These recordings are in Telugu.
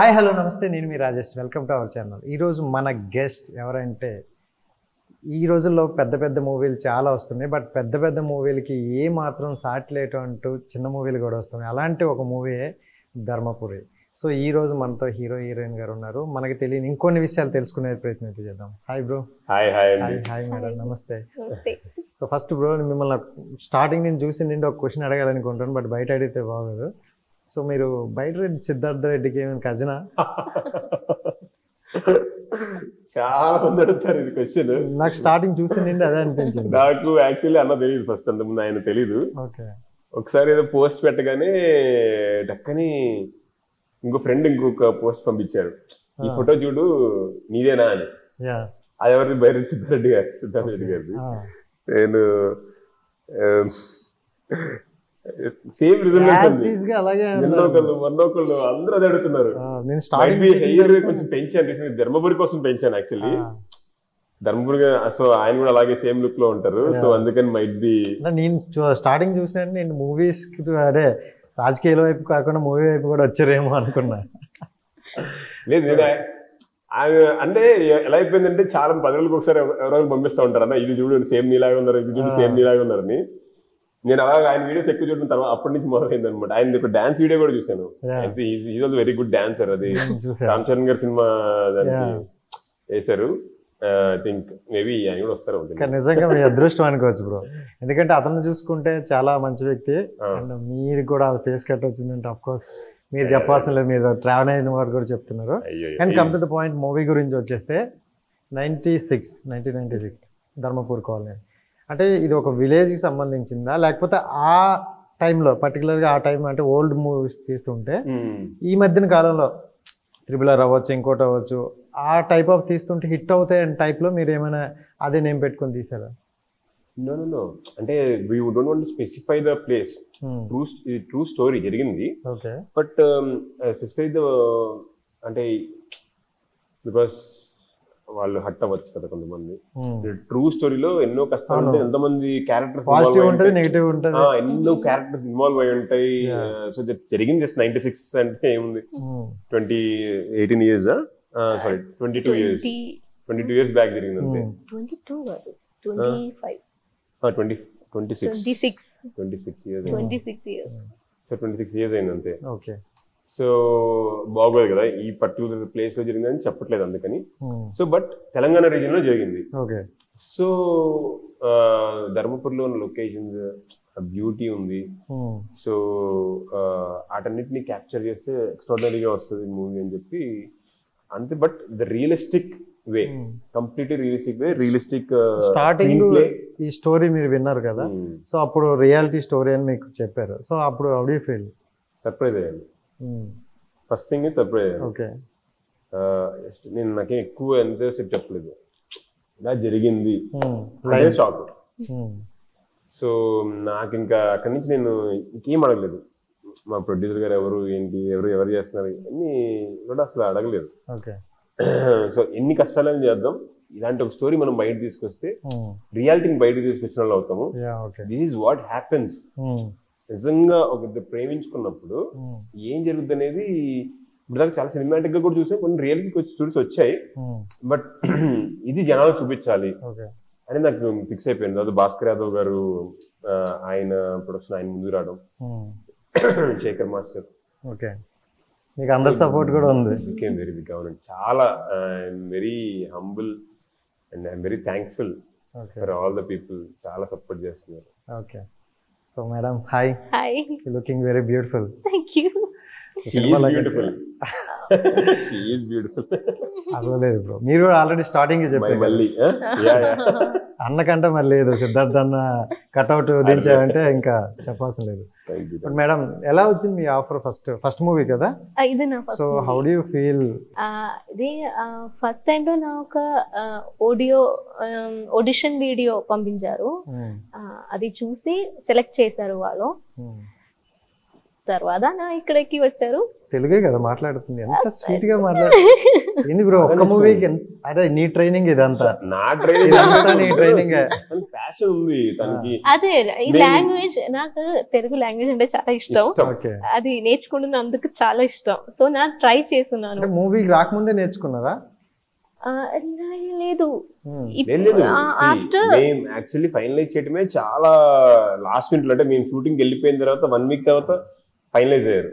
హాయ్ హలో నమస్తే, నేను మీ Rajesh. Welcome to our channel. ఈరోజు మన గెస్ట్ ఎవరంటే, ఈ రోజుల్లో పెద్ద పెద్ద మూవీలు చాలా వస్తున్నాయి, బట్ పెద్ద పెద్ద మూవీలకి ఏ మాత్రం సాటిలైట్ అంటూ చిన్న మూవీలు కూడా వస్తున్నాయి. అలాంటి ఒక మూవీయే ధర్మపురి. సో ఈ రోజు మనతో హీరో హీరోయిన్ గారు ఉన్నారు. మనకి తెలియని ఇంకొన్ని విషయాలు తెలుసుకునే ప్రయత్నం చేద్దాం. Hi bro. హాయ్ మేడం, నమస్తే. సో ఫస్ట్ బ్రో, మిమ్మల్ని స్టార్టింగ్ నేను చూసి ఒక క్వశ్చన్ అడగాలనుకుంటాను, బట్ బయట అడిగితే బాగోదు. సో మీరు బయట రెడ్డి సిద్ధార్థ రెడ్డికి ఏమైనా కజినా? చాలా మంది అడుగుతారు ఇది క్వశ్చన్. నాకు స్టార్టింగ్ చూసి అదే అనిపించింది. నాకు యాక్చువల్లీ అన్న తెలియదు, ఫస్ట్ అంతకుముందు ఆయన తెలీదు. ఓకే. ఒకసారి ఏదో పోస్ట్ పెట్టగానే డక్కని ఇంకో ఫ్రెండ్ ఇంకొక పోస్ట్ పంపించారు, ఈ ఫోటో చూడు నీదేనా అని. అది ఎవరిది? బైరెడ్డి సిద్ధార్థ రెడ్డి గారిది. నేను సేమ్ రిజల్ట్ అలాగే మొన్నొకళ్ళు అందరూ అది అడుగుతున్నారు. హెయిర్ కొంచెం పెంచాను, ధర్మపురి కోసం పెంచాను యాక్చువల్లీ. ధర్మపురి సో ఆయన కూడా అలాగే సేమ్ లుక్ లో ఉంటారు, సో అందుకని మైట్ బి. నేను స్టార్టింగ్ చూసిన నేను మూవీస్ అదే రాజకీయాల వైపు కాకుండా మూవీ వైపు కూడా వచ్చారేమో అనుకున్నా. లేదు, నేను అంటే ఎలా అయిపోయిందంటే చాలా 10 రోజులకు ఒకసారి ఎవరెవరు పంపిస్తూ ఉంటారు అన్న, ఇది చూడు సేమ్ నీలాగా ఉన్నారు, ఇది చూడు సేమ్ నీలాగా ఉన్నారని. నేను అలాగే ఆయన వీడియోస్ ఎక్కువ చూడడం తర్వాత అప్పటి నుంచి మొదలైంది అనమాట. ఆయన ఒక డాన్స్ వీడియో కూడా చూసాను. Is also very good dancer. అది రామ్ చరణ్ గారి సినిమా దానికి వేశారు. ఐ థింక్ మేబీ ఆయన కూడా వస్తారు. నిజంగా మీ అదృష్టం అనుకోవచ్చు బ్రో, ఎందుకంటే అతను చూసుకుంటే చాలా మంచి వ్యక్తి. అండ్ మీరు కూడా ఫేస్ కట్ వచ్చిందంటే అఫ్ కోర్స్ మీరు చెప్పాల్సిన లేదు, మీరు ట్రావెల్ అయిన వారు కూడా చెప్తున్నారు. And come to the point, movie గురించి వచ్చేస్తే 1996 ధర్మపూర్ కాలనీ అంటే ఇది ఒక విలేజ్కి సంబంధించిందా, లేకపోతే ఆ టైంలో పర్టికులర్గా ఆ టైం అంటే ఓల్డ్ మూవీస్ తీస్తుంటే ఈ మధ్యన కాలంలో త్రిబులర్ అవ్వచ్చు, ఇంకోటి అవ్వచ్చు, ఆ టైప్ ఆఫ్ తీస్తుంటే హిట్ అవుతాయి అని టైప్లో మీరు ఏమైనా అదే నేమ్ పెట్టుకొని తీసారా? నో అంటే we don't want to specify the place. True story జరిగింది. ఓకే. బట్ స్పెసిఫై ద అంటే బికాస్ వాళ్ళు హట్ అవ్వచ్చు కదా కొంతమంది. ట్రూ స్టోరీలో ఎన్నో కష్టాలు ఉంటాయి, ఎంతమంది క్యారెక్టర్స్ ఎన్నో క్యారెక్టర్స్ ఇన్వాల్వ్ అయి ఉంటాయి. సో జరిగింది జస్ట్ 96 అంటే ఏముంది, 18 years సారీ 22 years బ్యాక్ జరిగింది అంతే. 26 years అయింది అంతే. ఓకే. సో బాగోదు కదా ఈ పర్టికులర్ ప్లేస్ లో జరిగిందని చెప్పట్లేదు అందుకని. సో బట్ తెలంగాణ రీజియన్ లో జరిగింది. సో ధర్మపురిలో ఉన్న లొకేషన్స్, బ్యూటీ ఉంది. సో వాటన్నిటిని క్యాప్చర్ చేస్తే ఎక్స్ట్రాడినరీగా వస్తుంది మూవీ అని చెప్పి అంతే. But the realistic way, completely realistic way, realistic starting ఈ స్టోరీ మీరు విన్నారు కదా, సో అప్పుడు రియాలిటీ స్టోరీ అని మీకు చెప్పారు. సో అప్పుడు how do you feel? Surprise అయ్యాను. ఫస్ట్ థింగ్ సర్ప్రైజ్ అయ్యాను. ఓకే. నేను నాకేం ఎక్కువ ఎంతసేపు చెప్పలేదు, ఇలా జరిగింది అదే షాక్. సో నాకు ఇంకా అక్కడి నుంచి నేను ఇంకేం అడగలేదు, మా ప్రొడ్యూసర్ గారు ఎవరు ఏంటి, ఎవరు చేస్తున్నారు అన్ని కూడా అసలు అడగలేదు. ఓకే. సో ఎన్ని కష్టాలని చేద్దాం, ఇలాంటి ఒక స్టోరీ మనం బయట తీసుకొస్తే రియాలిటీని బయట తీసుకొచ్చిన వాళ్ళు అవుతాము. This is what happens. నిజంగా ఒక ప్రేమించుకున్నప్పుడు ఏం జరుగుతుంది అనేది ఇప్పుడు దాకా చాలా సినిమాటిక్ గా కూడా చూసాం, కొన్ని రియాలిటీ స్టోరీస్ వచ్చాయి. బట్ ఇది జనాలు చూపించాలి అని నాకు ఫిక్స్ అయిపోయింది. అది భాస్కర్ యాదవ్ గారు ఆయన ప్రొడక్షన్, ఆయన ముందు రావడం, శేఖర్ మాస్టర్. ఓకే. మీకు అందరి సపోర్ట్ కూడా ఉంది. వెరీ బిగ్ అవునండి. చాలా I'm very humble and I'm very thankful for all the people. చాలా సపోర్ట్ చేస్తున్నారు. Okay. So madam, hi. Looking very beautiful. Thank you. అవ్వలేదు బ్రో, మీరు ఆల్రెడీ స్టార్టింగ్ చెప్పారు అన్నకంటే మరి లేదు, సిద్ధార్థ్ అన్న కట్అవుట్ దించారంటే ఇంకా చెప్పాల్సిన లేదు. బట్ మేడం, ఎలా వచ్చింది మీ ఆఫర్? ఫస్ట్ మూవీ కదా ఇది నా. So how do you feel? ఇది ఫస్ట్ టైం లో నా ఒక ఆడిషన్ వీడియో పంపించారు, అది చూసి సెలెక్ట్ చేశారు వాళ్ళు. తర్వాత నా ఇక్కడికి వచ్చారు. తెలుగే కదా మాట్లాడుతుంది, ఎంత స్వీట్ గా మాట్లాడుతుంది బ్రో. ఒక్క మూవీకి అదే నీ ట్రైనింగ్ ఇదంతా? నా ట్రైనింగ్ నీ ట్రైనింగ్ ప్యాషన్ ఉంది తనకి. అదే ఈ లాంగ్వేజ్, నాకు తెలుగు లాంగ్వేజ్ అంటే చాలా ఇష్టం, అది నేర్చుకుంటున్నందుకు చాలా ఇష్టం. సో నాకు ట్రై చేస్తున్నాను. మూవీకి రాకముందే నేర్చుకున్నారా? లేదు, యాక్చువల్లీ ఫైనలైజ్ చేయడమే చాలా లాస్ట్ మినిట్ లో, అంటే మేము షూటింగ్ వెళ్ళిపోయిన తర్వాత 1 వీక్ తర్వాత ఫైనలైజ్ అయ్యారు.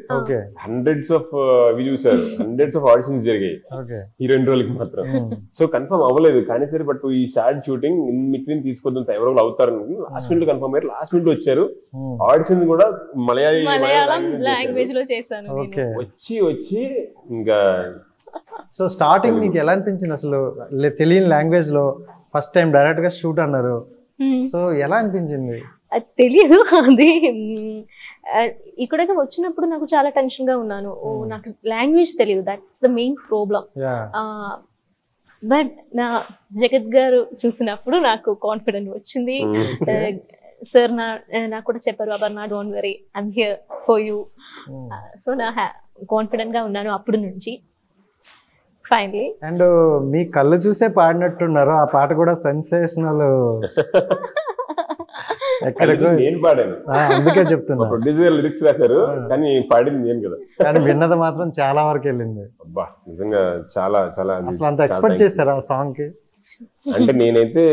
హండ్రెడ్స్ ఆఫ్ చూసారు, హండ్రెడ్స్ ఆఫ్ ఆడిషన్స్ జరిగాయి ఈ 2 రోజులకి మాత్రం. సో కన్ఫర్మ్ అవ్వలేదు కానీ సరే, బట్ ఈ స్టార్ట్ షూటింగ్ ఇన్ బిట్వీన్ తీసుకొద్దాం ఎవరో అవుతారు. లాస్ట్ మినిట్ కన్ఫర్మ్ అయ్యారు, లాస్ట్ మినిట్ వచ్చారు. ఆడిషన్ కూడా మలయాళం లాంగ్వేజ్ లో చేశాను. వచ్చి ఇంకా. సో స్టార్టింగ్ మీకు ఎలా అనిపించింది అసలు? తెలియని లాంగ్వేజ్ లో ఫస్ట్ టైం డైరెక్ట్ గా షూట్ అన్నారు, సో ఎలా అనిపించింది? అది తెలియదు. అది ఇక్కడికి వచ్చినప్పుడు నాకు చాలా టెన్షన్ గా ఉన్నాను. నాకు లాంగ్వేజ్ తెలియదు, that's the main problem. But నా జగత్ గారు చూసినప్పుడు నాకు కాన్ఫిడెంట్ వచ్చింది. సార్ నాకు కూడా చెప్పారు, Aparna don't worry, I'm here for you. So నా కాన్ఫిడెంట్ గా ఉన్నాను అప్పుడు నుంచి. ఫైనలీ అండ్ మీ కళ్ళు చూసే పాడినట్టున్నారు, ఆ పాట కూడా సెన్సేషనల్. నేను పాడాను, అందుకే చెప్తున్నా. ప్రొడ్యూసర్ లిరిక్స్ రాశారు కానీ పాడింది నేను కదా. కానీ విన్నది మాత్రం చాలా వరకు వెళ్ళింది. అబ్బా నిజంగా చాలా చాలా. అసలు అంత ఎక్స్పెక్ట్ చేశారా ఆ సాంగ్ కి? అంటే నేనైతే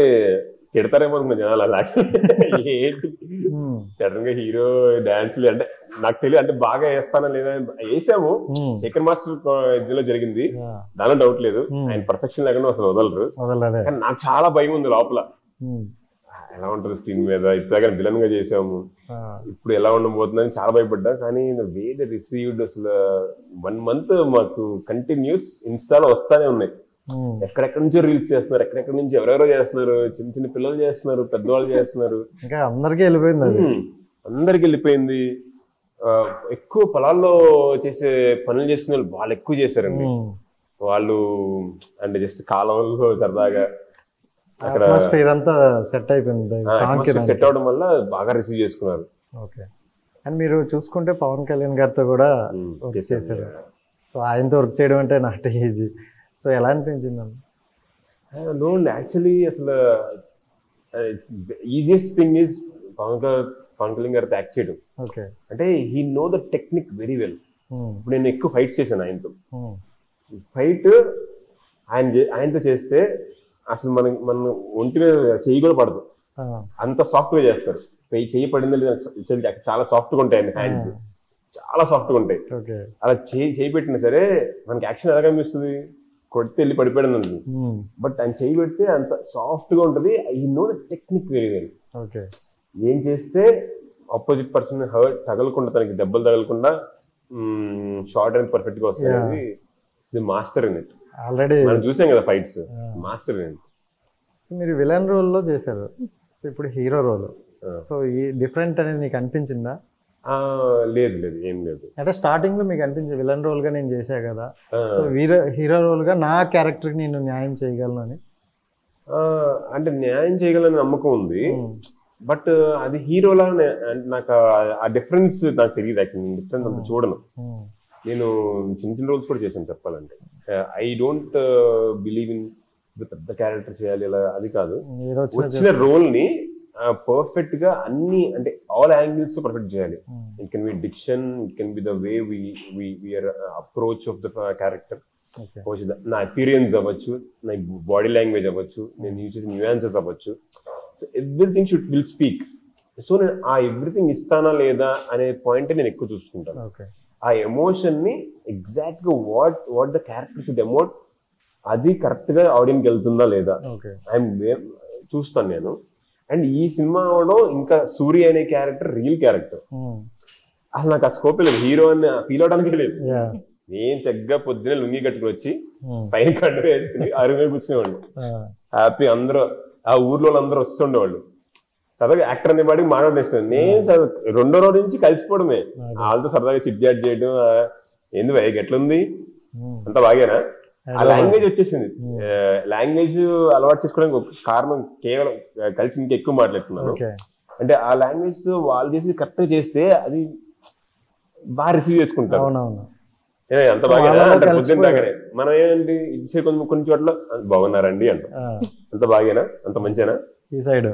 తిడతారేమో అనుకున్నా జనాలు అలా. ఏంటి సడన్ గా హీరో డాన్స్లు అంటే నాకు తెలియదు, అంటే బాగా వేస్తానా లేదా వేసాము. శేఖర్ మాస్టర్ ఇందులో జరిగింది, దానిలో డౌట్ లేదు. ఆయన పర్ఫెక్షన్ లేకుండా అసలు వదలరు. కానీ నాకు చాలా భయం ఉంది లోపల, ఎలా ఉంటది స్క్రీన్ మీద. ఇప్పుడు విలన్ గా చేసాము, ఇప్పుడు ఎలా ఉండబోతుందని చాలా భయపడ్డా. కానీ వే దే రిసీవ్డ్, అసలు 1 month మాకు కంటిన్యూస్ ఇన్స్టాలో వస్తానే ఉన్నాయి. ఎక్కడెక్కడ నుంచో రీల్స్ చేస్తున్నారు, ఎక్కడెక్కడ నుంచి ఎవరెవరో చేస్తున్నారు, చిన్న చిన్న పిల్లలు చేస్తున్నారు, పెద్దవాళ్ళు చేస్తున్నారు. ఇంకా అందరికీ వెళ్ళిపోయింది. ఎక్కువ పొలాల్లో చేసే పనులు చేసుకునే వాళ్ళు ఎక్కువ చేశారండి. వాళ్ళు అంటే జస్ట్ కాలంలో సరదాగా అక్కడ సెట్ అయిపోయింది, సెట్ అవడం వల్ల బాగా రిసీవ్ చేసుకున్నారు. ఓకే. అండ్ మీరు చూసుకుంటే పవన్ కళ్యాణ్ గారితో కూడా వర్క్ చేశారు. సో ఆయనతో వర్క్ చేయడం అంటే నాట్ ఈజీ. సో ఎలా అనిపించింది? యాక్చువల్లీ అసలు easiest thing is Pavan Kalyan గారితో యాక్ట్ చేయడం. అంటే he know the technique very well. ఇప్పుడు నేను ఎక్కువ ఫైట్స్ చేశాను ఆయనతో. ఫైట్ ఆయనతో చేస్తే అసలు మన ఒంటి మీద చెయ్యి కూడా పడదు, అంత సాఫ్ట్ గా చేస్తారు. చెయ్యి పడింది చాలా సాఫ్ట్ గా ఉంటాయి, హ్యాండ్స్ చాలా సాఫ్ట్ గా ఉంటాయి. అలా చేయి పెట్టినా సరే మనకి యాక్షన్ ఎలా కనిపిస్తుంది, కొడితే వెళ్ళి పడిపోయాడు అండి. బట్ ఆయన చేయి పెడితే అంత సాఫ్ట్ గా ఉంటది. ఈ no the technique very well. ఏం చేస్తే ఆపోజిట్ పర్సన్ హర్ట్ తగలకుండా, తనకి దెబ్బలు తగలకుండా షార్ట్ అండ్ పర్ఫెక్ట్ గా వస్తాయి. Master in it. ఆల్రెడీ మనం చూసాం కదా ఫైట్స్, మాస్టర్ ఇన్ ఇట్. మీరు విలన్ రోల్ లో చేశారు, ఇప్పుడు హీరో రోల్. సో ఈ డిఫరెంట్ అనేది మీకు అనిపించిందా? లేదు ఏం లేదు. అంటే స్టార్టింగ్ లో మీకు అనిపించింది విలన్ రోల్ గా నేను చేశా కదా, సో హీరో రోల్ గా నా క్యారెక్టర్ కి నేను న్యాయం చేయగలను అని? అంటే న్యాయం చేయగలని నమ్మకం ఉంది. బట్ అది హీరోలా నాకు ఆ డిఫరెన్స్ నాకు తెలియదు. యాక్చువల్లీ డిఫరెన్స్ అంత చూడను. నేను చిన్న రోల్స్ కూడా చేశాను చెప్పాలంటే. ఐ డోంట్ బిలీవ్ ఇన్ పెద్ద క్యారెక్టర్ చేయాలి ఇలా, అది కాదు. వచ్చిన రోల్ ని పర్ఫెక్ట్ గా అన్ని, అంటే ఆల్ యాంగిల్స్ లో పర్ఫెక్ట్ చేయాలి. It can be diction, it can be the way we're approach of the character, నా అపీరియన్స్ అవ్వచ్చు, నా బాడీ లాంగ్వేజ్ అవ్వచ్చు, నేను యూజ్ చేసే న్యూయాన్సెస్ అవ్వచ్చు. So everything will speak. So నేను ఆ ఎవ్రీథింగ్ ఇస్తానా లేదా అనే పాయింట్ నేను ఎక్కువ చూసుకుంటాను. ఆ ఎమోషన్ ని ఎగ్జాక్ట్ గా what the character should emote, అది కరెక్ట్ గా ఆడియన్స్ వెళ్తుందా లేదా ఐఎమ్ చూస్తాను నేను. అండ్ ఈ సినిమాలో ఇంకా సూర్య అనే క్యారెక్టర్ రియల్ క్యారెక్టర్. అసలు నాకు ఆ స్కోప్ లేదు, హీరో అని ఫీల్ అవడానికి లేదు. నేను చక్కగా పొద్దున్నే లుంగి కట్టుకుని వచ్చి పైన కట్టు వేసుకుని అరుగు కూర్చునేవాళ్ళు హ్యాపీ. అందరూ ఆ ఊర్లో అందరూ వస్తుండేవాళ్ళు. సరదాగా యాక్టర్ అనే వాడికి మాట్లాడడం ఇష్టం. నేను 2వ రోజు నుంచి కలిసిపోవడమే, వాళ్ళతో సరదాగా చిట్ చాట్ చేయడం. ఏంది భయ్ ఎట్లుంది, అంత బాగేనా? ఆ లాంగ్వేజ్ వచ్చేసింది. లాంగ్వేజ్ అలవాటు చేసుకోవడానికి ఒక కారణం కేవలం కలిసి ఇంకా ఎక్కువ మాట్లాడుతున్నాను. అంటే ఆ లాంగ్వేజ్ తో వాళ్ళు చేసి కరెక్ట్ గా చేస్తే అది బాగా రిసీవ్ చేసుకుంటారు. అంత బాగా పొద్దున్న దాకానే మనం ఏంటి కొన్ని చోట్ల బాగున్నారండి అంట, అంత బాగేనా, అంత మంచినా, ఈ సైడ్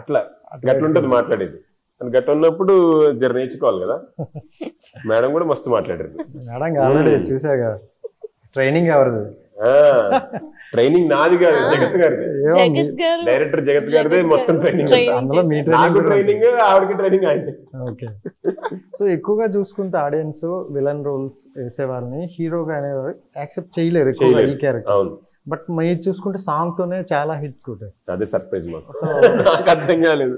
అట్లా గట్లుంటది మాట్లాడేది. గట్ట ఉన్నప్పుడు జర నేర్చుకోవాలి కదా. మేడం కూడా మస్తు మాట్లాడారు. మేడం ఆల్రెడీ చూసాగా ట్రైనింగ్ ఎవరిది? ట్రైనింగ్ నాది కాదు, జగత్ గారిది. డైరెక్టర్ జగత్ గారిదే మొత్తం ట్రైనింగ్. అందులో మీ ట్రైనింగ్ ఆవిడకి ట్రైనింగ్ అయింది. ఓకే. సో ఎక్కువగా చూసుకుంటే ఆడియన్స్ విలన్ రోల్స్ వేసే వాళ్ళని హీరోగా అనేవారు యాక్సెప్ట్ చేయలేరు ఎక్కువగా ఈ క్యారెక్టర్. అవును. బట్ మీరు చూసుకుంటే సాంగ్ తోనే చాలా హిట్ కొట్టారు. అదే సర్ప్రైజ్ మాకు. నాకు అర్థం కాలేదు.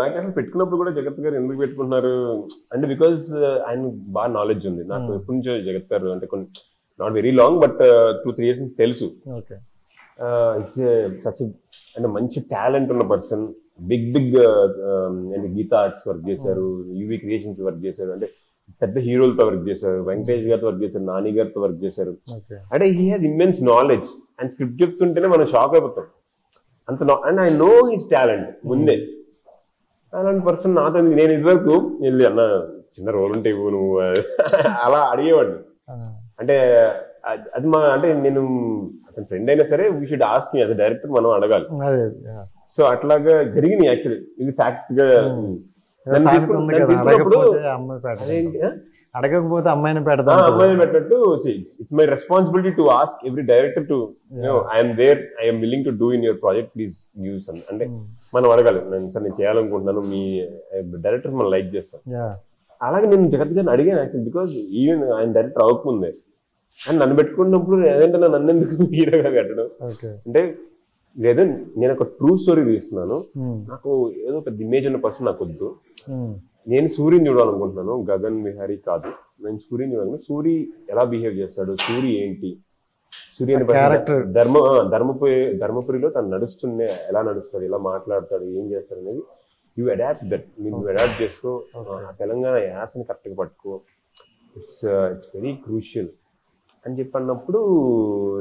నాకు అసలు పెట్టుకున్నప్పుడు కూడా జగత్ గారు ఎందుకు పెట్టుకుంటున్నారు అంటే బికాజ్ ఆయన బాగా నాలెడ్జ్ ఉంది నాకు ఎప్పటి నుంచో. జగత్ గారు అంటే కొన్ని not very long but 2-3 years నుంచి తెలుసు. అంటే మంచి టాలెంట్ ఉన్న పర్సన్. బిగ్ అంటే గీతా ఆర్ట్స్ వర్క్ చేశారు, యూవీ క్రియేషన్స్ వర్క్ చేశారు, అంటే పెద్ద హీరోలతో వర్క్ చేశారు, వెంకటేష్ గారితో వర్క్ చేశారు, నాని గారితో వర్క్ చేశారు. అంటే he has immense knowledge. And script చెప్తుంటేనే మనం షాక్ అయిపోతాం అంత. And I know his talent ముందే. అలాంటి పర్సన్ నాతో నేను ఇదివరకు వెళ్ళి అన్న చిన్న రోల్ ఉంటే ఇవ్వు నువ్వు అలా అడిగేవాడిని. అంటే అది మా అంటే నేను అతని ఫ్రెండ్ అయినా సరే we should ask me as director మనం అడగాలి. సో అట్లాగా జరిగింది యాక్చువల్లీ. ఇది ఫ్యాక్ట్ గా అడగకపోతే అమ్మాయిని పెడతా. అమ్మాయిని పెట్టినట్టు it's my responsibility to ask every director to I'm there, I'm willing to do in your project, please use అని. అంటే మనం అడగాలి. సార్ నేను చేయాలనుకుంటున్నాను, మీ డైరెక్టర్ మనం లైక్ చేస్తాం. అలాగే నేను జగత్ గారిని అడిగాను యాక్చువల్ బికాజ్ ఈవెన్ ఆయన డైరెక్టర్ అవ్వకముందే అండ్ నన్ను పెట్టుకున్నప్పుడు ఏదంటే నన్ను ఎందుకు హీరోగా పెట్టడం అంటే లేదా నేను ఒక ట్రూ స్టోరీ తీస్తున్నాను. నాకు ఏదో పెద్ద ఇమేజ్ ఉన్న పర్సన్ నాకు వద్దు. నేను సూర్యుని చూడాలనుకుంటున్నాను, గగన్ విహారీ కాదు. నేను సూర్యుని చూడాలను. సూరి ఎలా బిహేవ్ చేస్తాడు, సూరి ఏంటి, సూర్యుని ధర్మపురిలో తను నడుస్తుండే ఎలా నడుస్తాడు, ఎలా మాట్లాడతాడు, ఏం చేస్తాడు అనేది యూ అడాప్ట్ దట్. నువ్వు అడాప్ట్ చేసుకో. తెలంగాణ యాసని కరెక్ట్గా పట్టుకో. ఇట్స్ వెరీ క్రూషియల్ అని చెప్పి అన్నప్పుడు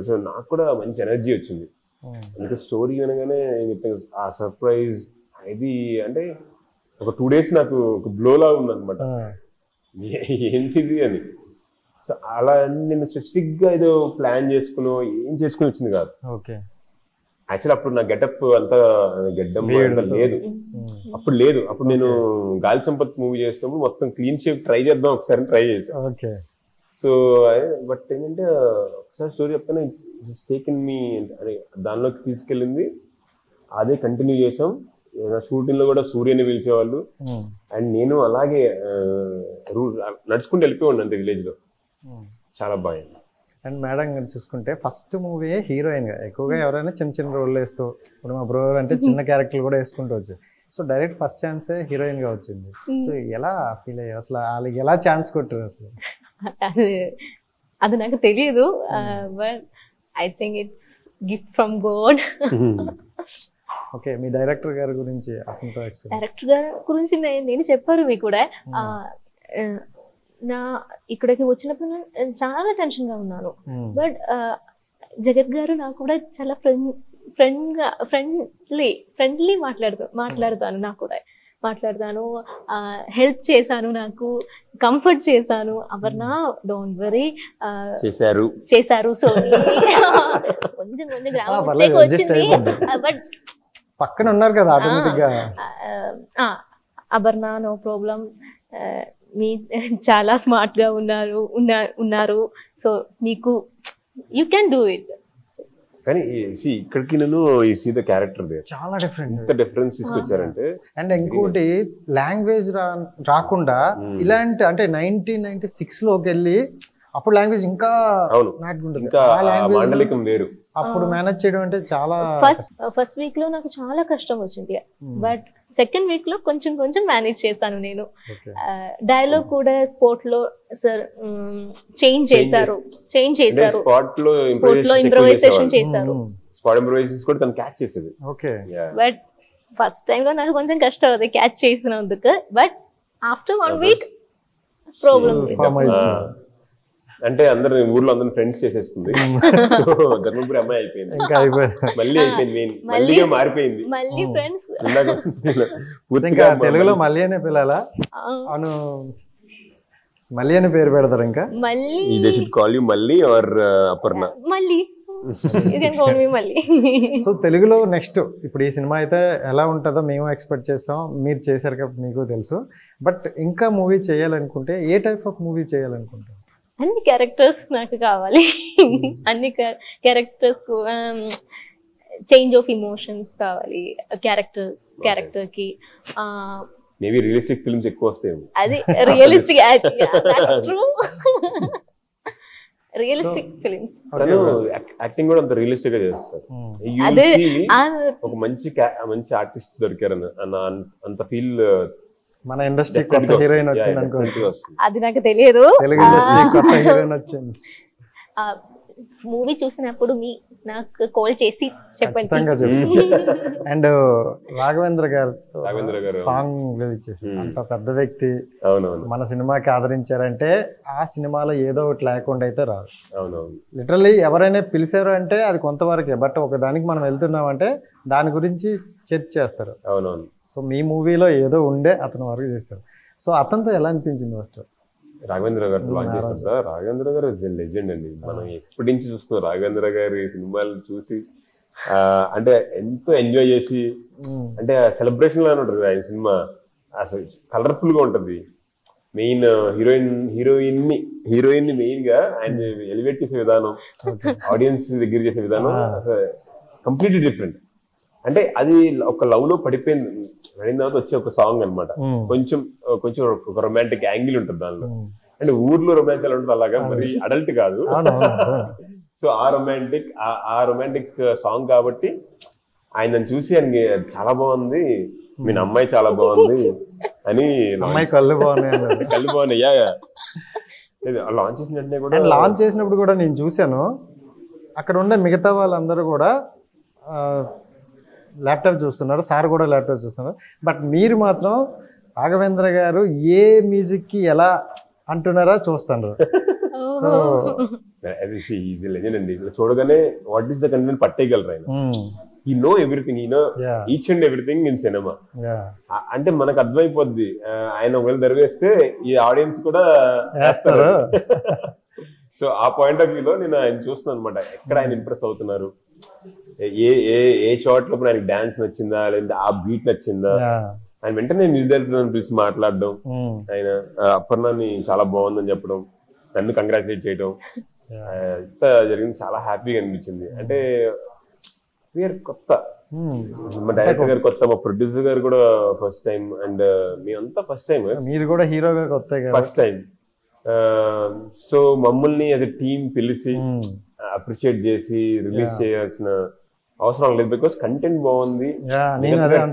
సో నాకు కూడా మంచి ఎనర్జీ వచ్చింది. అందుకే స్టోరీ అనగానే ఆ సర్ప్రైజ్ ఇది అంటే ఒక 2 days నాకు ఒక బ్లోలా ఉందన్నమాట. ఏంటిది అని. సో అలా నేను స్పెసిఫిక్ గా ఏదో ప్లాన్ చేసుకుని ఏం చేసుకుని వచ్చింది కాదు. యాక్చువల్ అప్పుడు నా గెటప్ అంతా గెడ్డం లేదు, అప్పుడు లేదు. అప్పుడు నేను గాలి సంపత్ మూవీ చేసినప్పుడు మొత్తం క్లీన్ షేప్ ట్రై చేద్దాం ఒకసారి ట్రై చేశాను. సో బట్ ఏంటంటే ఒకసారి స్టోరీ చెప్తాను, టేకెన్ మీ అని దానిలోకి తీసుకెళ్ళింది. అదే కంటిన్యూ చేసాం. షూటింగ్ లో కూడా సూర్యని పిలిచేవాళ్ళు. అండ్ నేను అలాగే నడుచుకుంటూ వెళ్ళిపోయాను అంతే విలేజ్ లో. చాలా బాగుంది. అండ్ మేడం గారు చూసుకుంటే ఫస్ట్ మూవీ హీరోయిన్ గా ఎక్కువగా ఎవరైనా చిన్న చిన్న రోల్ వేస్తూ, ఇప్పుడు మా బ్రో అంటే చిన్న క్యారెక్టర్లు కూడా వేసుకుంటూ వచ్చాయి. సో డైరెక్ట్ ఫస్ట్ ఛాన్సే హీరోయిన్ గా వచ్చింది. సో ఎలా ఫీల్ అయ్యారు అసలు? వాళ్ళకి ఎలా ఛాన్స్ కొట్టారు అసలు? అది నాకు తెలియదు. But I think it's gift from God. Okay, me director గారి గురించి డైరెక్టర్ గారి గురించి నేను చెప్పారు మీకు కూడా. నా ఇక్కడికి వచ్చినప్పుడు చాలా టెన్షన్ గా ఉన్నాను. బట్ జగత్ గారు నాకు కూడా చాలా ఫ్రెండ్లీ మాట్లాడతాను. నాకు కూడా మాట్లాడతాను, హెల్ప్ చేశాను, నాకు కంఫర్ట్ చేశాను. అపర్ణ డోంట్ వరీ చేశారు. సో కొంచెం గ్రామం వచ్చింది. బట్ పక్కన ఉన్నారు కదా ఆటోమేటిక్ గా. అపర్ణ నో ప్రాబ్లం, మీ చాలా స్మార్ట్ గా ఉన్నారు. సో మీకు యూ క్యాన్ డూ ఇట్. కానీ ఇక్కడికి నేను సీ ద క్యారెక్టర్ చాలా డిఫరెంట్. ఎంత డిఫరెన్స్ తీసుకొచ్చారంటే. అండ్ ఇంకోటి లాంగ్వేజ్ రాకుండా ఇలాంటి అంటే 1996 లోకి వెళ్ళి అప్పుడు లాంగ్వేజ్ ఇంకా మాండలికం వేరు. అప్పుడు మేనేజ్ చేయడం అంటే చాలా ఫస్ట్ వీక్ లో నాకు చాలా కష్టం వచ్చింది. బట్ సెకండ్ వీక్ లో కొంచెం మేనేజ్ చేశాను నేను. డైలాగ్ కూడా స్పోర్ట్ లో సార్ చేంజ్ చేశారు. స్పోర్ట్ లో ఇంప్రొవైజేషన్ చేశారు. బట్ ఫస్ట్ టైం లో నాకు కొంచెం కష్టం అవుతుంది క్యాచ్ చేసినందుకు. బట్ ఆఫ్టర్ 1 week ప్రాబ్లం అంటే అందరు ఊర్లో అందరు ఫ్రెండ్స్ చేసేసుకుంది. సో ధర్మపురి అమ్మాయి అయిపోయింది, మళ్ళీ అయిపోయింది, మళ్ళీగా మారిపోయింది. మళ్ళీ ఫ్రెండ్స్ ఇంకా తెలుగులో మళ్ళీ అనే పిల్లలా అను మళ్ళీ అనే పేరు పెడతారు. ఇంకా మళ్ళీ దే షుడ్ కాల్ యు మళ్ళీ ఆర్ అపర్ణ. మళ్ళీ యూ కెన్ కాల్ మీ మళ్ళీ. సో తెలుగులో నెక్స్ట్ ఇప్పుడు ఈ సినిమా అయితే ఎలా ఉంటుందో మేము ఎక్స్పెక్ట్ చేస్తాం, మీరు చేశారు కాబట్టి మీకు తెలుసు. బట్ ఇంకా మూవీ చేయాలనుకుంటే ఏ టైప్ ఆఫ్ మూవీ చేయాలనుకుంటారు? అన్ని క్యారెక్టర్స్ నాకు కావాలి. అన్ని క్యారెక్టర్స్ చేంజ్ ఆఫ్ ఇమోషన్స్ కావాలి క్యారెక్టర్ కి. మేబీ రియలిస్టిక్ ఫిల్మ్స్ ఎక్కువ వస్తాయి. అది realistic, true. Realistic films. Acting కూడా అంత రియలిస్టిక్ గా చేస్తారు. అదే ఒక మంచి ఆర్టిస్ట్ దొరికారు అంత ఫీల్ మన ఇండస్ట్రీ కొత్త హీరోయిన్ వచ్చింది అనుకోవచ్చు. అది నాకు తెలియదు. తెలుగు ఇండస్ట్రీ కొత్త హీరోయిన్ వచ్చింది. మూవీ చూసినప్పుడు నాకు కాల్ చేసి చెప్పండి. అండ్ రాఘవేంద్ర గారు సాంగ్ రిలీజ్ చేశారు. అంత పెద్ద వ్యక్తి మన సినిమాకి ఆదరించారంటే ఆ సినిమాలో ఏదో ఒకటి లేకుండా అయితే రాదు. లిటరల్లీ ఎవరైనా పిలిచారు అంటే అది కొంతవరకే, బట్ ఒక దానికి మనం వెళ్తున్నాం అంటే దాని గురించి చర్చ చేస్తారు. సో మీ మూవీలో ఏదో ఉండే అతను వరకు చేశారు. సో అతనితో ఎలా అనిపించింది ఫస్ట్? రాఘవేంద్ర గారు లాంచ్ చేసిన రాఘవేంద్ర గారు లెజెండ్ అండి. మనం ఎప్పటి నుంచి చూస్తున్నాం రాఘవేంద్ర గారి సినిమాలు చూసి అంటే ఎంతో ఎంజాయ్ చేసి, అంటే సెలబ్రేషన్ లానే ఉంటుంది ఆయన సినిమా. అసలు కలర్ఫుల్ గా ఉంటది. మెయిన్ హీరోయిన్ ని మెయిన్ గా ఆయన ఎలివేట్ చేసే విధానం, ఆడియన్స్ దగ్గర చేసే విధానం కంప్లీట్లీ డిఫరెంట్. అంటే అది ఒక లవ్ లో పడిన తర్వాత వచ్చే ఒక సాంగ్ అనమాట. కొంచెం ఒక రొమాంటిక్ యాంగిల్ ఉంటుంది దానిలో. అంటే ఊర్లో రొమాన్స్ ఎలా ఉంటుంది అలాగా, మరి అడల్ట్ కాదు. సో ఆ రొమాంటిక్ సాంగ్ కాబట్టి ఆయన చూసి ఆయనకి చాలా బాగుంది, మీ అమ్మాయి చాలా బాగుంది అని. కళ్ళు బాగున్నాయి. లాంచ్ చేసిన వెంటనే కూడా, లాంచ్ చేసినప్పుడు కూడా నేను చూశాను, అక్కడ ఉండే మిగతా వాళ్ళందరూ కూడా ల్యాప్టాప్ చూస్తున్నారు, సార్ కూడా ల్యాప్టాప్ చూస్తున్నారు. బట్ మీరు మాత్రం రాఘవేంద్ర గారు ఏ మ్యూజిక్ కి ఎలా అంటున్నారా చూస్తున్నారు. సో అండి చూడగానే వాట్ ఈస్ ద కంటెంట్ పట్టేయగలరు ఆయన. ఈ నో ఎవ్రీథింగ్, ఈ know each and everything in cinema. అంటే మనకు అర్థమైపోద్ది ఆయన ఒకవేళ దరివేస్తే ఈ ఆడియన్స్ కూడా వేస్తారు. సో ఆ పాయింట్ ఆఫ్ వ్యూలో నేను ఆయన చూస్తున్నాను అనమాట, ఎక్కడ ఆయన ఇంప్రెస్ అవుతున్నారు, ఏ షార్ట్ లో ఆయనకి డాన్స్ నచ్చిందా, లేదా ఆ బీట్ నచ్చిందా. ఆయన వెంటనే మ్యూజిక్ డైరెక్టర్ పిలిచి మాట్లాడడం, ఆయన అపర్ణని చాలా బాగుందని చెప్పడం, నన్ను కంగ్రాచులేట్ చేయడం, ఇంత జరిగింది. చాలా హ్యాపీగా అనిపించింది. అంటే కొత్త మా డైరెక్టర్ గారు కొత్త, మా ప్రొడ్యూసర్ గారు కూడా ఫస్ట్ టైం, అండ్ మేమంతా ఫస్ట్ టైం. మీరు కూడా హీరోగా కొత్త ఫస్ట్ టైం. సో మమ్మల్ని యాజ్ ఎ టీమ్ పిలిచి అప్రిషియేట్ చేసి రిలీజ్ చేయాల్సిన అవసరం లేదు. బికాస్ కంటెంట్ బాగుంది,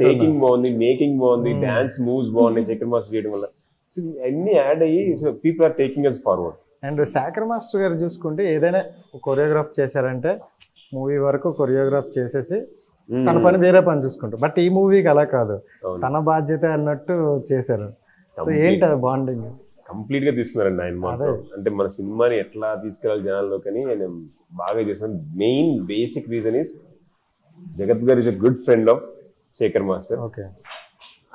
టేకింగ్ బాగుంది, మేకింగ్ బాగుంది, డాన్స్ మూవ్స్ బాగున్నాయి శేఖర్ మాస్టర్ చేయడం వల్ల. సో అన్ని యాడ్ అయ్యి people are taking us forward. And Shekhar master గారు చూసుకుంటే ఏదైనా కొరియోగ్రాఫ్ చేశారంటే మూవీ వరకు కొరియోగ్రాఫ్ చేసేసి తన పని వేరే పని చూసుకుంటారు. బట్ ఈ మూవీకి అలా కాదు, తన బాధ్యత అన్నట్టు చేశారు. సో ఏంటి అది బాండింగ్ కంప్లీట్ గా తీస్తున్నారండి ఆయన మాత్రం. అంటే మన సినిమాని ఎట్లా తీసుకెళ్ళాలి జనాల్లో కానీ ఆయన బాగా చేస్తున్నారు. Main basic reason is Jagat గారు is a good friend of Shekhar master.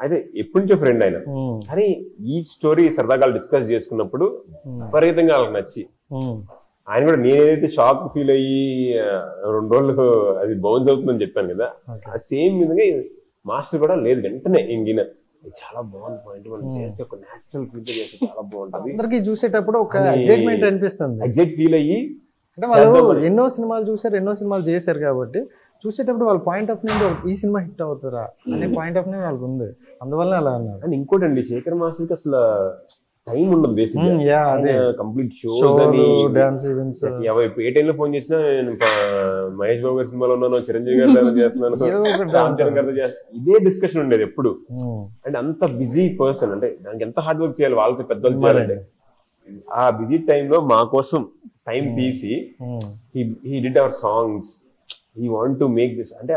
అయితే ఎప్పటి నుంచో ఫ్రెండ్ ఆయన. కానీ ఈ స్టోరీ సరదాగా డిస్కస్ చేసుకున్నప్పుడు విపరీతంగా వాళ్ళకి నచ్చి, ఆయన కూడా నేనైతే షాక్ ఫీల్ అయ్యి 2 రోజులు అది బౌన్స్ అవుతుందని చెప్పాను కదా, ఆ సేమ్ విధంగా మాస్టర్ కూడా లేదు, వెంటనే ఇంగిన చాలా బాగుంది పాయింట్, మనం చేస్తే ఒక నేచురల్ ఫీల్ చేస్తే చాలా బాగుంటుంది. అందరికి చూసేటప్పుడు ఒక ఎగ్జైట్మెంట్ అనిపిస్తుంది, ఎగ్జైట్ ఫీల్ అయ్యి. అంటే వాళ్ళు ఎన్నో సినిమాలు చూసారు, ఎన్నో సినిమాలు చేశారు కాబట్టి చూసేటప్పుడు వాళ్ళ పాయింట్ ఆఫ్ వ్యూ ఈ సినిమా హిట్ అవుతారా అనే పాయింట్ ఆఫ్ వ్యూ వాళ్ళకి ఉంది, అందువల్ల అలా అన్నారు. అండ్ ఇంకోటి అండి, శేఖర్ మాస్టర్కి అసలు టైం ఉండదు బేసిక్, కంప్లీట్ షోస్ అని డాన్స్ ఈవెంట్స్. ఏ టైంలో ఫోన్ చేసినా నేను మహేష్ బాబు గారి సినిమాలో ఉన్నాను, చిరంజీవి గారితో చేస్తున్నాను, రామ్ చరణ్ గారితో చేస్తున్నాను, ఇదే డిస్కషన్ ఉండేది ఎప్పుడు. అండ్ అంత బిజీ పర్సన్, అంటే దానికి ఎంత హార్డ్ వర్క్ చేయాలి వాళ్ళతో పెద్దలు చేయాలంటే, ఆ బిజీ టైంలో మా కోసం టైం తీసి he did our songs, he want to make this. అంటే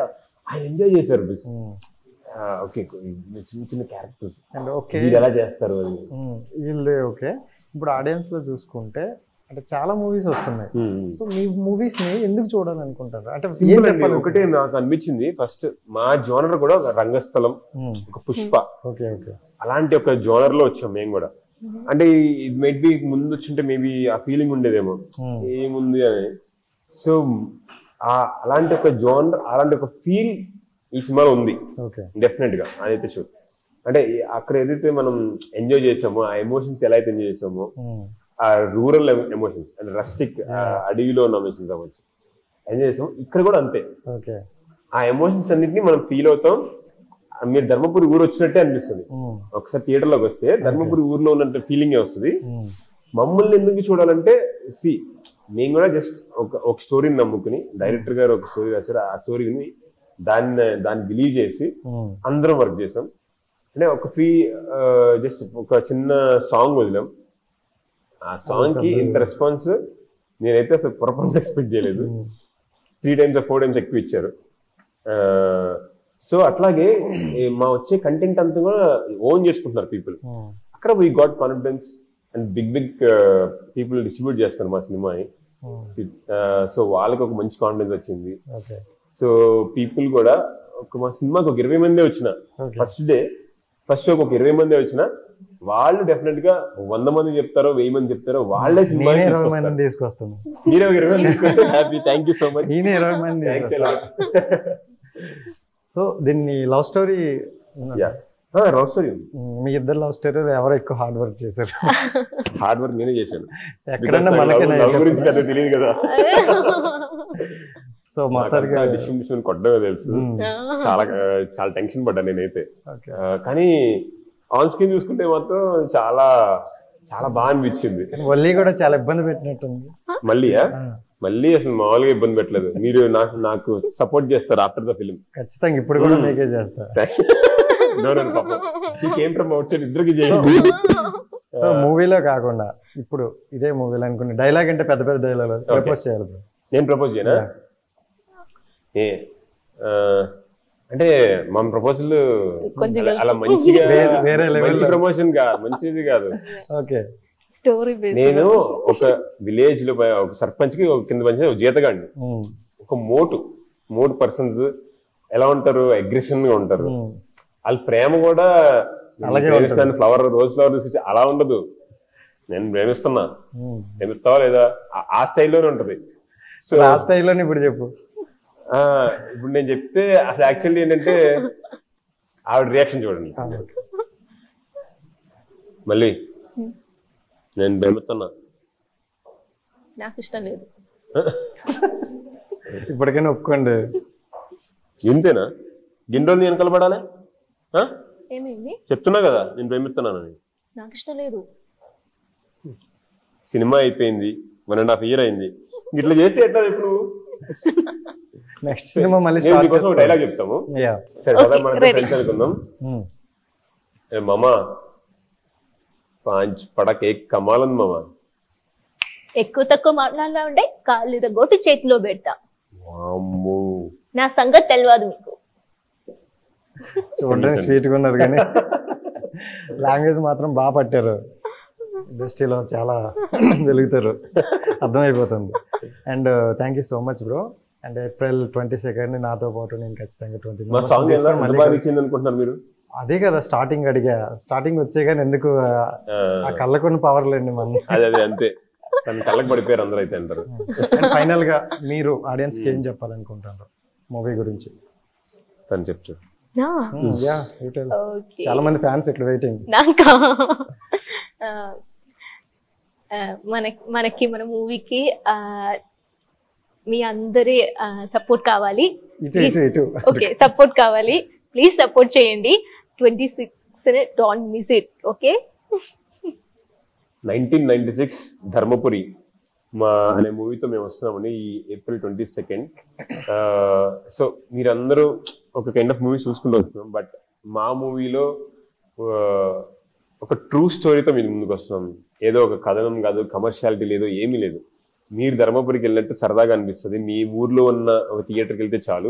ఆయన ఎంజాయ్ చేశారు ఓకే చిన్న చిన్న క్యారెక్టర్స్ అండ్ ఓకే ఎలా చేస్తారు వీళ్ళే. ఓకే ఇప్పుడు ఆడియన్స్ లో చూసుకుంటే అంటే చాలా మూవీస్ వస్తున్నాయి, సో మీ మూవీస్ ని ఎందుకు చూడాలనుకుంటారు? అంటే ఒకటే నాకు అనిపించింది, ఫస్ట్ మా జోనర్ కూడా ఒక రంగస్థలం, ఒక పుష్ప, ఓకే ఓకే అలాంటి ఒక జోనర్ లో వచ్చాం మేము కూడా. అంటే ఇది మేబీ ముందు వచ్చింటే మేబీ ఆ ఫీలింగ్ ఉండేదేమో ఏముంది అని. సో అలాంటి ఒక జోనర్, అలాంటి ఒక ఫీల్ ఈ సినిమాలో ఉంది ఓకే డెఫినెట్ గా. అదైతే షూర్. అంటే అక్కడ ఏదైతే మనం ఎంజాయ్ చేసామో, ఆ ఎమోషన్స్ ఎలా అయితే ఎంజాయ్ చేసామో, ఆ రూరల్ ఎమోషన్స్ అండ్ రస్టిక్ అడవిలో ఉన్న ఎమోషన్స్ అవ్వచ్చు ఎంజాయ్ చేసాం, ఇక్కడ కూడా అంతే. ఓకే ఆ ఎమోషన్స్ అన్నింటినీ మనం ఫీల్ అవుతాం. మీరు ధర్మపురి ఊరు వచ్చినట్టే అనిపిస్తుంది. ఒకసారి థియేటర్ లోకి వస్తే ధర్మపురి ఊర్లో ఉన్నట్టు ఫీలింగ్ వస్తుంది. మమ్మల్ని ఎందుకు చూడాలంటే మేము కూడా జస్ట్ ఒక స్టోరీని నమ్ముకుని, డైరెక్టర్ గారు ఒక స్టోరీ రాశారు, ఆ స్టోరీని దాన్ని బిలీవ్ చేసి అందరం వర్క్ చేసాం. అంటే ఒక జస్ట్ ఒక చిన్న సాంగ్ వదిలాం. ఆ సాంగ్ కి ఇంత రెస్పాన్స్ నేనైతే అసలు పొరపాటు ఎక్స్పెక్ట్ చేయలేదు. 3 times or 4 times ఎక్కువ ఇచ్చారు. సో అట్లాగే మా వచ్చే కంటెంట్ అంతా కూడా ఓన్ చేసుకుంటున్నారు పీపుల్. అక్కడ we got confidence and big people distribute చేస్తున్నారు మా సినిమాని. సో వాళ్ళకి ఒక మంచి కాన్ఫిడెన్స్ వచ్చింది. సో పీపుల్ కూడా మా సినిమాకి ఒక 20 మంది వచ్చిన ఫస్ట్ ఒక 20 మంది వచ్చిన వాళ్ళు డెఫినెట్ గా 100 మంది చెప్తారో 1000 మంది చెప్తారో వాళ్ళే సినిమా తీసుకొస్తాను. మీరే 20 మంది తీసుకొస్తే happy. Thank you so much. 20 మంది. సో దీన్ని లవ్ స్టోరీ లవ్ స్టోరీ మీ ఇద్దరు లవ్ స్టోరీ ఎవరు ఎక్కువ హార్డ్ వర్క్ చేశారు? హార్డ్ వర్క్ నేనే చేశాను. ఎక్కడన్నా లవ్ గురించి కదా తెలియదు కదా. సో మొత్తానికి డిస్ట్రిబ్యూషన్ కొట్టగా తెలుసు. చాలా చాలా టెన్షన్ పడ్డా నేనైతే. కానీ ఆన్ స్క్రీన్ చూసుకుంటే మాత్రం చాలా చాలా బాగా అనిపించింది. మళ్ళీ కూడా చాలా ఇబ్బంది పెట్టినట్టుంది. మళ్ళీ అసలు మామూలుగా ఇబ్బంది పెట్టలేదు. మీరు నాకు సపోర్ట్ చేస్తారు ఆఫ్టర్ ద ఫిలిం. ఖచ్చితంగా ఇప్పుడు కూడా మీకే చేస్తారు. ఇద్దరికి చేయండి. సో మూవీలో కాకుండా ఇప్పుడు ఇదే మూవీలో అనుకుని డైలాగ్ అంటే పెద్ద పెద్ద డైలాగ్ ప్రపోజ్ చేయాలి. నేను ప్రపోజ్ చేయనా? అంటే మా ప్రపోజల్ అలా మంచిగా మంచి ప్రమోషన్ కాదు, మంచిది కాదు. ఓకే నేను ఒక విలేజ్ లో ఒక సర్పంచ్ కి కింద పనిచేసే ఒక జీతగాడిని. ఒక మోటు పర్సన్స్ ఎలా ఉంటారు, అగ్రెషన్ గా ఉంటారు. వాళ్ళ ప్రేమ కూడా రోజ్ ఫ్లవర్ తీసుకొచ్చి అలా ఉండదు. నేను ప్రేమిస్తావా లేదా ఆ స్టైల్లోనే ఉంటది. సో ఆ స్టైల్లోనే ఇప్పుడు చెప్పు. ఇప్పుడు నేను చెప్తే అసలు యాక్చువల్లీ ఏంటంటే ఆవిడ రియాక్షన్ చూడండి. మళ్ళీ నేను ప్రేమిస్తున్నా, నాకు ఇష్టం లేదు. ఇప్పటికైనా ఒప్పుకోండి. ఇంతేనా? గిన్ని రోజులు నేను కలపడాలి? ఏమైంది? చెప్తున్నా కదా నేను ప్రేమిస్తున్నానని. నాకు ఇష్టం లేదు. సినిమా అయిపోయింది, 1.5 years అయింది. ఇట్లా చేస్తే ఎట్లా ఇప్పుడు? నెక్స్ట్ సినిమా మళ్ళీ డైలాగ్ చెప్తాము. సరే కదా, మన ఫ్రెండ్స్ అనుకుందాం. మామా 5 పడక ఏక్ కమాలంది మామా. ఎక్కువ తక్కువ మాట్లాడాలా ఉంటే కాళ్ళు గోటి చేతిలో పెడతా. నా సంగతి తెలియదు మీకు. చూడండి స్వీట్ గా ఉన్నారు కానీ లాంగ్వేజ్ మాత్రం బాగా పట్టారు. ఇండస్ట్రీలో చాలా వెలుగుతారు, అర్థమైపోతుంది. And thank you so much bro. And April 22 నాతో పాటు నేను ఖచ్చితంగా 20 అనుకుంటున్నారు మీరు. అదే కదా స్టార్టింగ్ అడిగా, స్టార్టింగ్ వచ్చే కానీ ఎందుకు ఆ కళ్ళకున్న పవర్ లేండి మనం. అదే అంతే, కళ్ళకు పడిపోయారు అందరూ అయితే అంటారు. ఫైనల్ గా మీరు ఆడియన్స్ కి ఏం చెప్పాలనుకుంటారు మూవీ గురించి? తను చెప్తారు. చాలా మంది ఫ్యాన్స్ ఇక్కడ వెయిటింగ్. మనకి మన మూవీకి మీ అందరి సపోర్ట్ కావాలి. ఓకే, సపోర్ట్ కావాలి. ప్లీజ్ సపోర్ట్ చేయండి. 26 don't miss it. Okay. 1996 Dharmapuri అనే మూవీతో మేము వస్తున్నామండి ఈ April 22. సో మీరందరూ ఒక కైండ్ ఆఫ్ మూవీ చూసుకుంటూ వస్తున్నాం. బట్ మా మూవీలో ఒక ట్రూ స్టోరీతో మేము ముందుకు వస్తున్నాం. ఏదో ఒక కథనం కాదు, కమర్షియాలిటీ లేదు, ఏమీ లేదు. మీరు ధర్మపురికి వెళ్ళినట్టు సరదాగా అనిపిస్తుంది. మీ ఊర్లో ఉన్న ఒక థియేటర్కి వెళ్తే చాలు.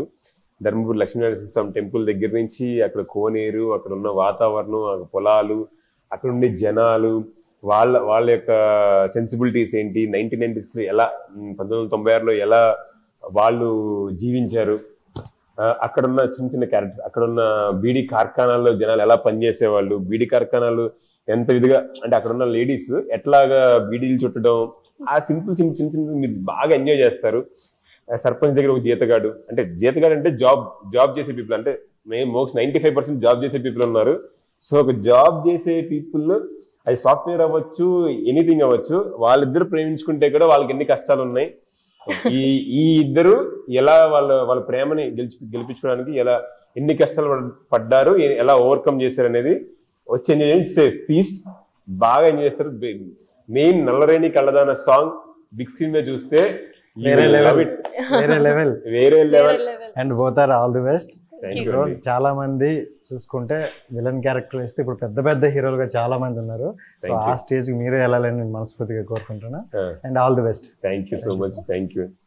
ధర్మపురి లక్ష్మీనరసింహస్వామి టెంపుల్ దగ్గర నుంచి అక్కడ కోనేరు, అక్కడ ఉన్న వాతావరణం, అక్కడ పొలాలు, అక్కడ ఉండే జనాలు, వాళ్ళ యొక్క సెన్సిబిలిటీస్ ఏంటి, 1996 ఎలా 1996లో ఎలా వాళ్ళు జీవించారు, అక్కడున్న చిన్న చిన్న క్యారెక్టర్, అక్కడున్న బీడీ కార్ఖానాల్లో జనాలు ఎలా పనిచేసేవాళ్ళు, బీడీ కార్ఖానాలు ఎంత విధిగా, అంటే అక్కడున్న లేడీస్ ఎట్లాగా బీడీలు చుట్టడం, ఆ సింపుల్ చిన్న చిన్న మీరు బాగా ఎంజాయ్ చేస్తారు. సర్పంచ్ దగ్గర ఒక జీతగాడు, అంటే జీతగాడు అంటే జాబ్ చేసే పీపుల్, అంటే మేము మోస్ట్ 95% జాబ్ చేసే పీపుల్ ఉన్నారు. సో ఒక జాబ్ చేసే పీపుల్, అది సాఫ్ట్వేర్ అవ్వచ్చు, ఎనీథింగ్ అవ్వచ్చు, వాళ్ళిద్దరు ప్రేమించుకుంటే కూడా వాళ్ళకి ఎన్ని కష్టాలు ఉన్నాయి. ఈ ఇద్దరు ఎలా వాళ్ళ ప్రేమని గెలిపించుకోవడానికి ఎన్ని కష్టాలు పడ్డారు, ఎలా ఓవర్కమ్ చేశారు అనేది వచ్చి ఎంజాయ్ చేయండి. ఫీస్ట్ బాగా ఎంజాయ్ చేస్తారు. మెయిన్ నల్లరేణి కళ్ళదాన సాంగ్ బిగ్ స్క్రీన్ మీద చూస్తే వేరే level. And both are all the best. చాలా మంది చూసుకుంటే విలన్ క్యారెక్టర్ వేస్తే ఇప్పుడు పెద్ద పెద్ద హీరోలుగా చాలా మంది ఉన్నారు. సో ఆ స్టేజ్ కి మీరే వెళ్ళాలని నేను మనస్ఫూర్తిగా కోరుకుంటున్నా. And all the best. Thank you so much. Thank you.